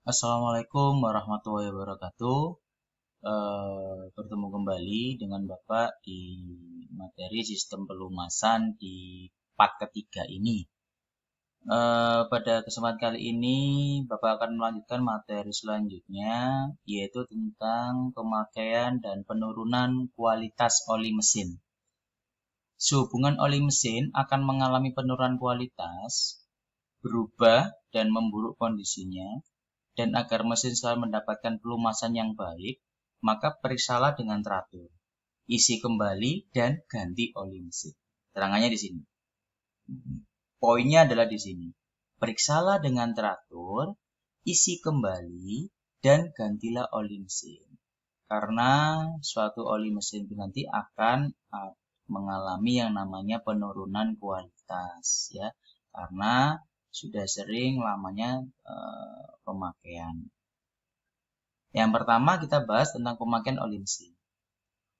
Assalamualaikum warahmatullahi wabarakatuh. Bertemu kembali dengan Bapak di materi sistem pelumasan di part ketiga ini. Pada kesempatan kali ini Bapak akan melanjutkan materi selanjutnya, yaitu tentang pemakaian dan penurunan kualitas oli mesin. Sehubungan oli mesin akan mengalami penurunan kualitas, berubah dan memburuk kondisinya, dan agar mesin selalu mendapatkan pelumasan yang baik, maka periksalah dengan teratur. Isi kembali dan ganti oli mesin. Terangannya di sini. Poinnya adalah di sini. Periksalah dengan teratur, isi kembali, dan gantilah oli mesin. Karena suatu oli mesin itu nanti akan mengalami yang namanya penurunan kualitas, ya. Karena sudah sering lamanya pemakaian. Yang pertama kita bahas tentang pemakaian oli mesin.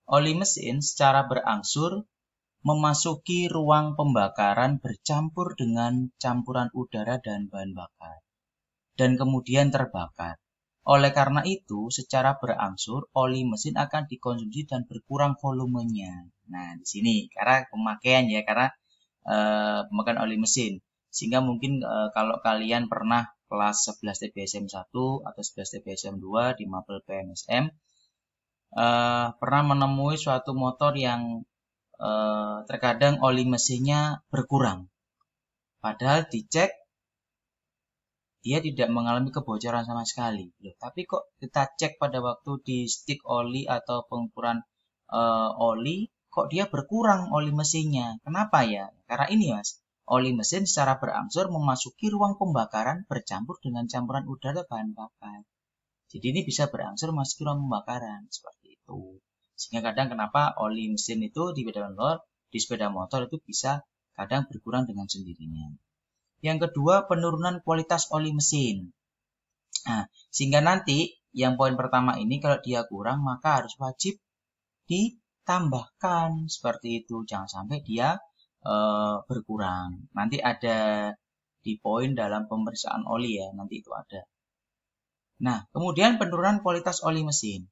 Oli mesin secara berangsur memasuki ruang pembakaran bercampur dengan campuran udara dan bahan bakar, dan kemudian terbakar. Oleh karena itu, secara berangsur oli mesin akan dikonsumsi dan berkurang volumenya. Nah, di sini karena pemakaian ya, karena pemakaian oli mesin. Sehingga mungkin kalau kalian pernah kelas 11 TBSM 1 atau 11 TBSM 2 di mapel PMSM, pernah menemui suatu motor yang terkadang oli mesinnya berkurang. Padahal dicek dia tidak mengalami kebocoran sama sekali. Tapi kok kita cek pada waktu di stick oli atau pengukuran oli, kok dia berkurang oli mesinnya. Kenapa ya? Karena ini mas, oli mesin secara berangsur memasuki ruang pembakaran bercampur dengan campuran udara bahan bakar. Jadi ini bisa berangsur memasuki ruang pembakaran seperti itu. Sehingga kadang kenapa oli mesin itu di sepeda motor itu bisa kadang berkurang dengan sendirinya. Yang kedua, penurunan kualitas oli mesin. Nah, sehingga nanti yang poin pertama ini kalau dia kurang maka harus wajib ditambahkan seperti itu. Jangan sampai dia berkurang. Nanti ada di poin dalam pemeriksaan oli ya, nanti itu ada. Nah, kemudian penurunan kualitas oli mesin.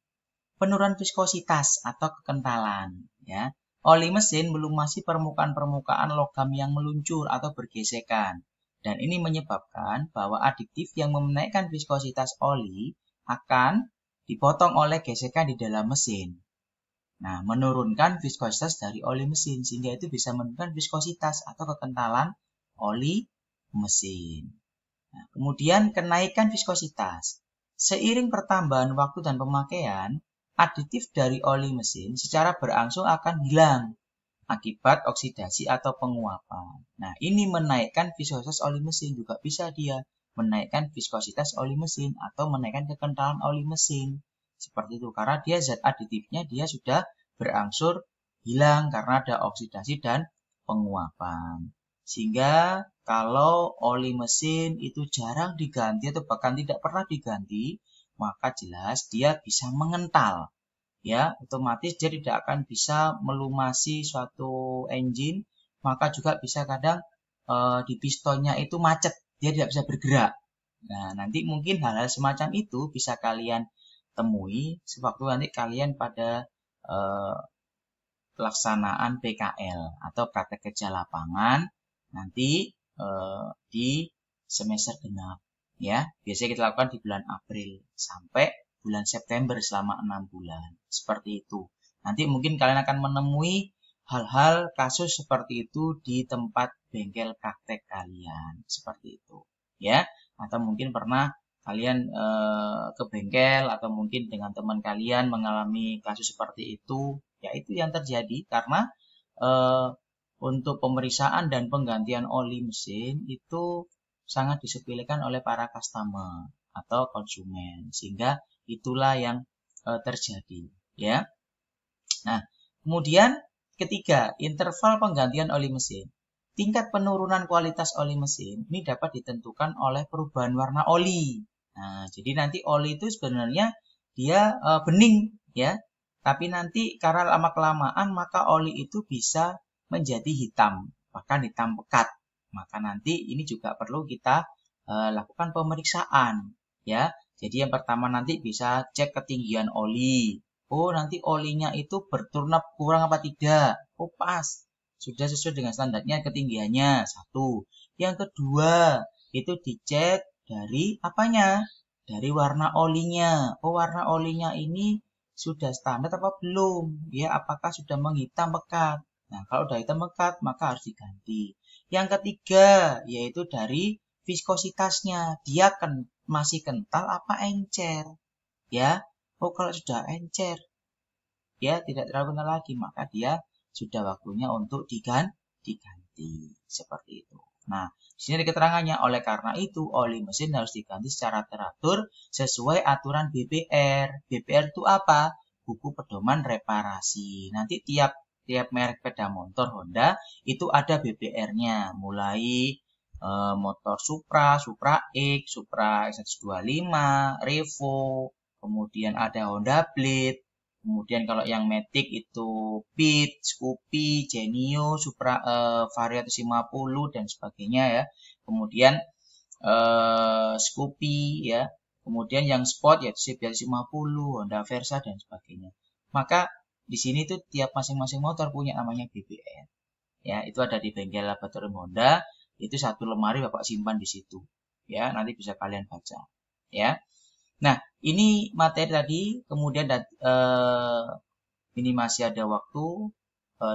Penurunan viskositas atau kekentalan ya. Oli mesin melumasi permukaan-permukaan logam yang meluncur atau bergesekan. Dan ini menyebabkan bahwa adiktif yang menaikkan viskositas oli akan dipotong oleh gesekan di dalam mesin. Nah, menurunkan viskositas dari oli mesin sehingga itu bisa menurunkan viskositas atau kekentalan oli mesin. Nah, kemudian kenaikan viskositas. Seiring pertambahan waktu dan pemakaian, aditif dari oli mesin secara berangsur akan hilang akibat oksidasi atau penguapan. Nah, ini menaikkan viskositas oli mesin, juga bisa dia menaikkan viskositas oli mesin atau menaikkan kekentalan oli mesin. Seperti itu, karena dia zat aditifnya dia sudah berangsur hilang karena ada oksidasi dan penguapan. Sehingga kalau oli mesin itu jarang diganti atau bahkan tidak pernah diganti, maka jelas dia bisa mengental. Ya, otomatis dia tidak akan bisa melumasi suatu engine, maka juga bisa kadang di pistonnya itu macet, dia tidak bisa bergerak. Nah, nanti mungkin hal-hal semacam itu bisa kalian temui sewaktu nanti kalian pada pelaksanaan PKL atau praktek kerja lapangan nanti di semester genap. Ya, biasanya kita lakukan di bulan April sampai bulan September selama 6 bulan. Seperti itu. Nanti mungkin kalian akan menemui hal-hal kasus seperti itu di tempat bengkel praktek kalian. Seperti itu. Ya, atau mungkin pernah kalian ke bengkel atau mungkin dengan teman kalian mengalami kasus seperti itu. Ya, itu yang terjadi karena untuk pemeriksaan dan penggantian oli mesin itu sangat disepelekan oleh para customer atau konsumen. Sehingga itulah yang terjadi, ya. Nah, kemudian ketiga, interval penggantian oli mesin. Tingkat penurunan kualitas oli mesin ini dapat ditentukan oleh perubahan warna oli. Nah, jadi nanti oli itu sebenarnya dia bening, ya. Tapi nanti karena lama-kelamaan maka oli itu bisa menjadi hitam, bahkan hitam pekat. Maka nanti ini juga perlu kita lakukan pemeriksaan, ya. Jadi yang pertama nanti bisa cek ketinggian oli. Oh, nanti olinya itu berturnap kurang apa tidak? Oh, pas. Sudah sesuai dengan standarnya ketinggiannya. Satu. Yang kedua, itu dicek dari apanya? Dari warna olinya. Oh, warna olinya ini sudah standar apa belum? Ya, apakah sudah menghitam pekat? Nah, kalau udah hitam pekat, maka harus diganti. Yang ketiga, yaitu dari viskositasnya. Dia masih kental apa encer? Ya, oh kalau sudah encer, ya tidak terlalu kental lagi, maka dia sudah waktunya untuk diganti. Seperti itu. Nah, di sini ada keterangannya. Oleh karena itu, oli mesin harus diganti secara teratur sesuai aturan BPR. BPR itu apa? Buku pedoman reparasi. Nanti tiap merek sepeda motor Honda itu ada BPR-nya. Mulai motor Supra, Supra X, Supra X125, Revo, kemudian ada Honda Blade. Kemudian kalau yang Matic itu Beat, Scoopy, Genio, Supra Vario 150 dan sebagainya ya. Kemudian Scoopy ya. Kemudian yang Sport yaitu CB150, Honda Versa dan sebagainya. Maka di sini tuh tiap masing-masing motor punya namanya BPR. Ya, itu ada di bengkel laboratorium Honda. Itu satu lemari Bapak simpan di situ. Ya, nanti bisa kalian baca. Ya. Nah, ini materi tadi, kemudian ini masih ada waktu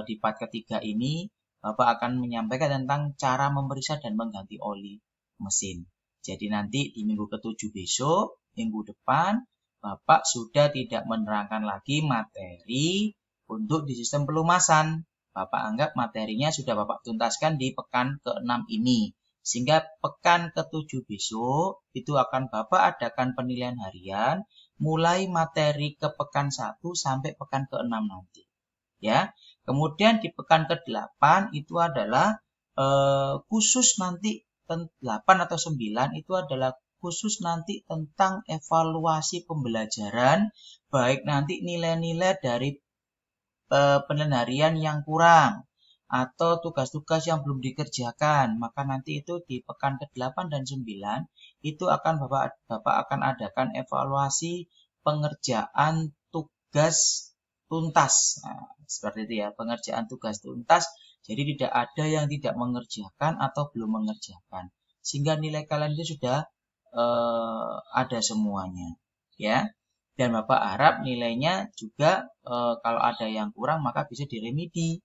di part ketiga ini Bapak akan menyampaikan tentang cara memeriksa dan mengganti oli mesin. Jadi nanti di minggu ke-7 besok, minggu depan, Bapak sudah tidak menerangkan lagi materi untuk di sistem pelumasan. Bapak anggap materinya sudah Bapak tuntaskan di pekan ke-6 ini. Sehingga pekan ke-7 besok itu akan Bapak adakan penilaian harian mulai materi ke pekan 1 sampai pekan ke-6 nanti. Ya. Kemudian di pekan ke-8 itu adalah khusus nanti 8 atau 9 itu adalah khusus nanti tentang evaluasi pembelajaran, baik nanti nilai-nilai dari penilaian harian yang kurang atau tugas-tugas yang belum dikerjakan, maka nanti itu di pekan ke-8 dan 9 itu akan Bapak akan adakan evaluasi pengerjaan tugas tuntas. Nah, seperti itu ya, pengerjaan tugas tuntas. Jadi tidak ada yang tidak mengerjakan atau belum mengerjakan. Sehingga nilai kalian itu sudah ada semuanya, ya. Dan Bapak harap nilainya juga kalau ada yang kurang maka bisa diremedi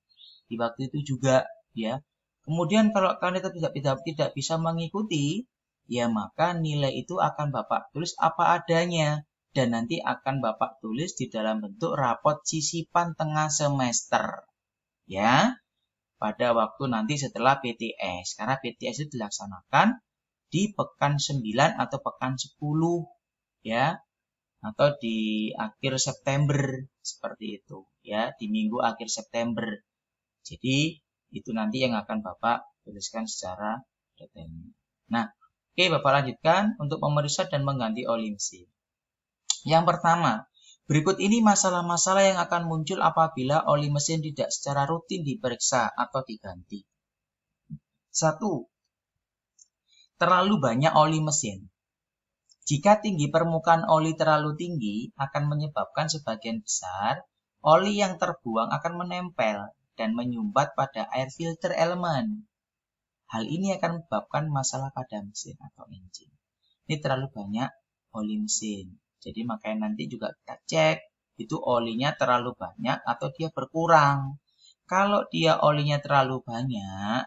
di waktu itu juga, ya. Kemudian kalau kalian tidak bisa mengikuti, ya maka nilai itu akan Bapak tulis apa adanya dan nanti akan Bapak tulis di dalam bentuk rapot sisipan tengah semester, ya. Pada waktu nanti setelah PTS, karena PTS itu dilaksanakan di pekan 9 atau pekan 10, ya, atau di akhir September seperti itu, ya, di minggu akhir September. Jadi itu nanti yang akan Bapak tuliskan secara detail. Nah, oke, Bapak lanjutkan untuk memeriksa dan mengganti oli mesin. Yang pertama, berikut ini masalah-masalah yang akan muncul apabila oli mesin tidak secara rutin diperiksa atau diganti. 1. Terlalu banyak oli mesin. Jika tinggi permukaan oli terlalu tinggi, akan menyebabkan sebagian besar oli yang terbuang akan menempel dan menyumbat pada air filter elemen. Hal ini akan menyebabkan masalah pada mesin atau engine. Ini terlalu banyak oli mesin. Jadi makanya nanti juga kita cek itu olinya terlalu banyak atau dia berkurang. Kalau dia olinya terlalu banyak,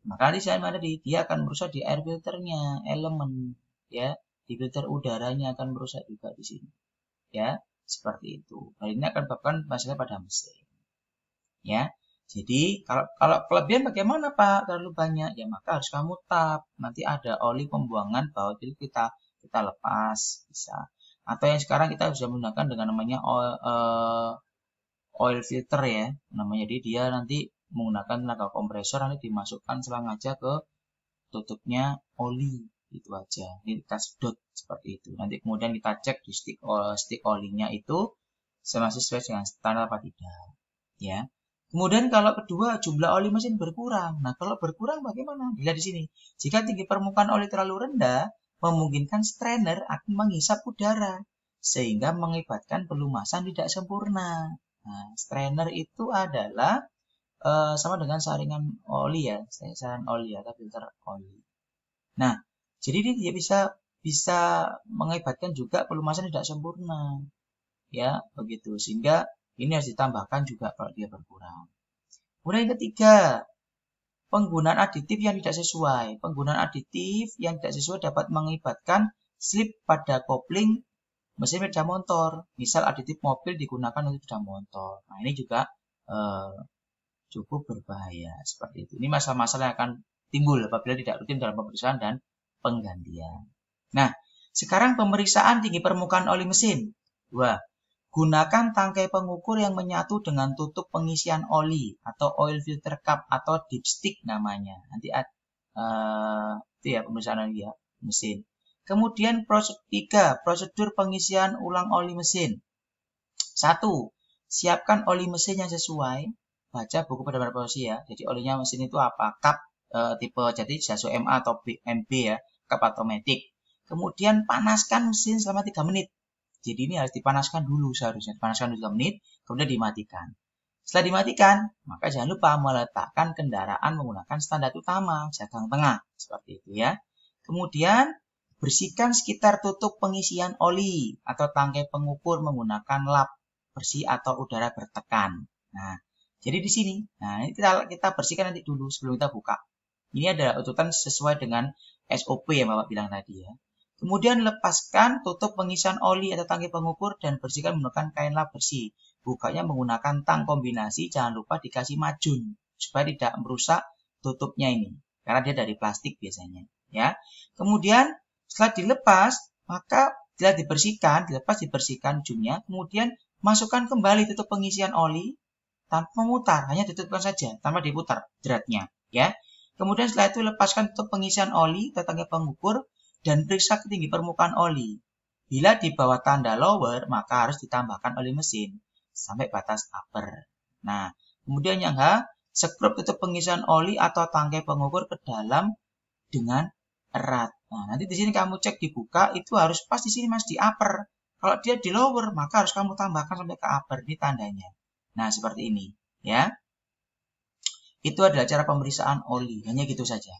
maka di sana dia akan merusak di air filternya, elemen, ya, di filter udaranya akan merusak juga di sini, ya, seperti itu. Hal ini akan menyebabkan masalah pada mesin. Ya, jadi kalau kelebihan bagaimana Pak? Terlalu banyak, ya maka harus kamu tap. Nanti ada oli pembuangan bawah, jadi kita lepas bisa. Atau yang sekarang kita bisa menggunakan dengan namanya oil filter ya, namanya. Jadi dia nanti menggunakan tenaga kompresor, nanti dimasukkan selang aja ke tutupnya oli, itu aja. Ini kita sedot seperti itu. Nanti kemudian kita cek di stick olinya itu masih sesuai dengan standar apa tidak, ya. Kemudian kalau kedua, jumlah oli mesin berkurang. Nah, kalau berkurang bagaimana? Dilihat di sini. Jika tinggi permukaan oli terlalu rendah, memungkinkan strainer akan menghisap udara sehingga mengakibatkan pelumasan tidak sempurna. Nah, strainer itu adalah sama dengan saringan oli ya, saringan oli atau filter oli. Nah, jadi dia bisa mengakibatkan juga pelumasan tidak sempurna. Ya, begitu. Sehingga ini harus ditambahkan juga kalau dia berkurang. Kemudian yang ketiga, penggunaan aditif yang tidak sesuai. Penggunaan aditif yang tidak sesuai dapat mengakibatkan slip pada kopling mesin sepeda motor. Misal aditif mobil digunakan untuk sepeda motor. Nah, ini juga cukup berbahaya seperti itu. Ini masalah-masalah yang akan timbul apabila tidak rutin dalam pemeriksaan dan penggantian. Nah, sekarang pemeriksaan tinggi permukaan oli mesin. 2. Gunakan tangkai pengukur yang menyatu dengan tutup pengisian oli atau oil filter cup atau dipstick namanya. Nanti itu ya pemeriksaan oli ya, mesin. Kemudian 3. Prosedur pengisian ulang oli mesin. 1. Siapkan oli mesin yang sesuai. Baca buku pedoman operasi ya. Jadi olinya mesin itu apa? Cup tipe jadi Jaso MA atau MB ya, cup atau matic. Kemudian panaskan mesin selama 3 menit. Jadi ini harus dipanaskan dulu seharusnya. Dipanaskan dulu 3 menit, kemudian dimatikan. Setelah dimatikan, maka jangan lupa meletakkan kendaraan menggunakan standar utama, jagang tengah. Seperti itu ya. Kemudian bersihkan sekitar tutup pengisian oli atau tangkai pengukur menggunakan lap bersih atau udara bertekan. Nah, jadi di sini, nah ini kita bersihkan nanti dulu sebelum kita buka. Ini adalah urutan sesuai dengan SOP yang Bapak bilang tadi ya. Kemudian lepaskan tutup pengisian oli atau tangki pengukur dan bersihkan menggunakan kain lap bersih. Bukanya menggunakan tang kombinasi, jangan lupa dikasih majun supaya tidak merusak tutupnya ini. Karena dia dari plastik biasanya ya. Kemudian setelah dilepas, maka setelah dibersihkan ujungnya, kemudian masukkan kembali tutup pengisian oli tanpa memutar, hanya ditutupkan saja, tanpa diputar jeratnya, ya. Kemudian setelah itu lepaskan tutup pengisian oli atau tangki pengukur dan periksa ke tinggi permukaan oli. Bila di bawah tanda lower, maka harus ditambahkan oli mesin sampai batas upper. Nah, kemudian yang H, sekrup tutup pengisian oli atau tangkai pengukur ke dalam dengan erat. Nah, nanti di sini kamu cek dibuka, itu harus pas di sini Mas di upper. Kalau dia di lower, maka harus kamu tambahkan sampai ke upper, ini tandanya. Nah, seperti ini, ya. Itu adalah cara pemeriksaan oli, hanya gitu saja.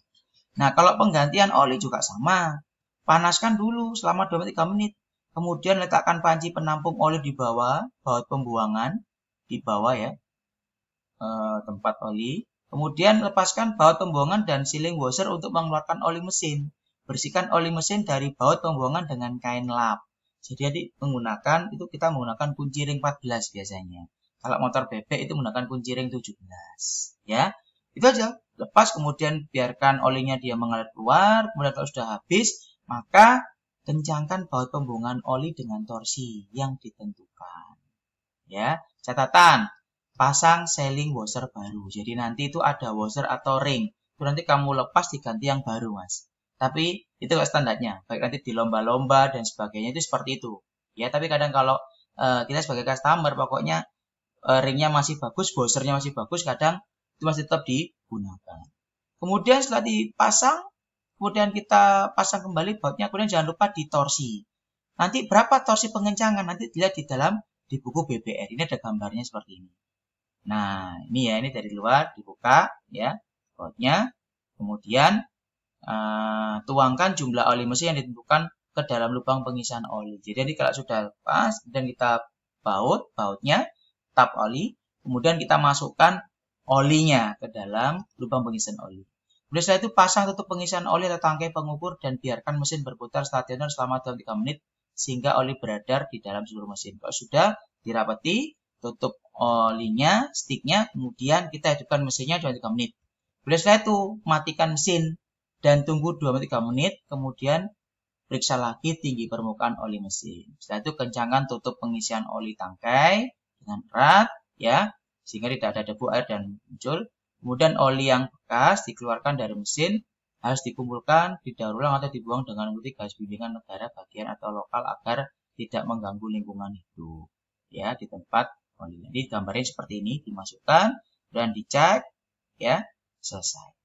Nah, kalau penggantian oli juga sama. Panaskan dulu selama 2-3 menit. Kemudian letakkan panci penampung oli di bawah, baut pembuangan, di bawah ya, tempat oli. Kemudian lepaskan baut pembuangan dan sealing washer untuk mengeluarkan oli mesin. Bersihkan oli mesin dari baut pembuangan dengan kain lap. Jadi kita menggunakan kunci ring 14 biasanya. Kalau motor bebek itu menggunakan kunci ring 17. Ya, itu aja. Lepas kemudian biarkan olinya dia mengalir keluar. Kemudian kalau sudah habis, maka kencangkan baut pembuangan oli dengan torsi yang ditentukan. Ya, catatan. Pasang sealing washer baru. Jadi nanti itu ada washer atau ring. Itu nanti kamu lepas diganti yang baru, Mas. Tapi itu standarnya. Baik nanti di lomba-lomba dan sebagainya itu seperti itu. Ya, tapi kadang kalau kita sebagai customer pokoknya ringnya masih bagus, washernya masih bagus, kadang itu masih tetap digunakan. Kemudian setelah dipasang, kemudian kita pasang kembali bautnya, kemudian jangan lupa ditorsi. Nanti berapa torsi pengencangan nanti dilihat di buku BBR. Ini ada gambarnya seperti ini. Nah, ini ya, ini dari luar dibuka ya bautnya. Kemudian tuangkan jumlah oli mesin yang ditentukan ke dalam lubang pengisian oli. Jadi kalau sudah pas dan kita bautnya tap oli, kemudian kita masukkan olinya ke dalam lubang pengisian oli. Kemudian setelah itu pasang tutup pengisian oli atau tangkai pengukur dan biarkan mesin berputar stasioner selama 3 menit sehingga oli beredar di dalam seluruh mesin. Kalau sudah dirapati, tutup olinya, sticknya, kemudian kita hidupkan mesinnya 3 menit. Kemudian setelah itu matikan mesin dan tunggu 2-3 menit, kemudian periksa lagi tinggi permukaan oli mesin. Setelah itu kencangkan tutup pengisian oli tangkai dengan erat ya, sehingga tidak ada debu air dan muncul. Kemudian oli yang bekas dikeluarkan dari mesin harus dikumpulkan, didaur ulang atau dibuang dengan mengikuti garis bimbingan negara bagian atau lokal agar tidak mengganggu lingkungan hidup ya di tempat oli. Jadi gambarnya seperti ini, dimasukkan dan dicek ya, selesai.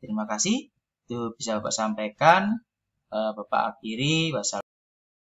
Terima kasih. Itu bisa Bapak sampaikan Bapak akhiri. Wassalamualaikum.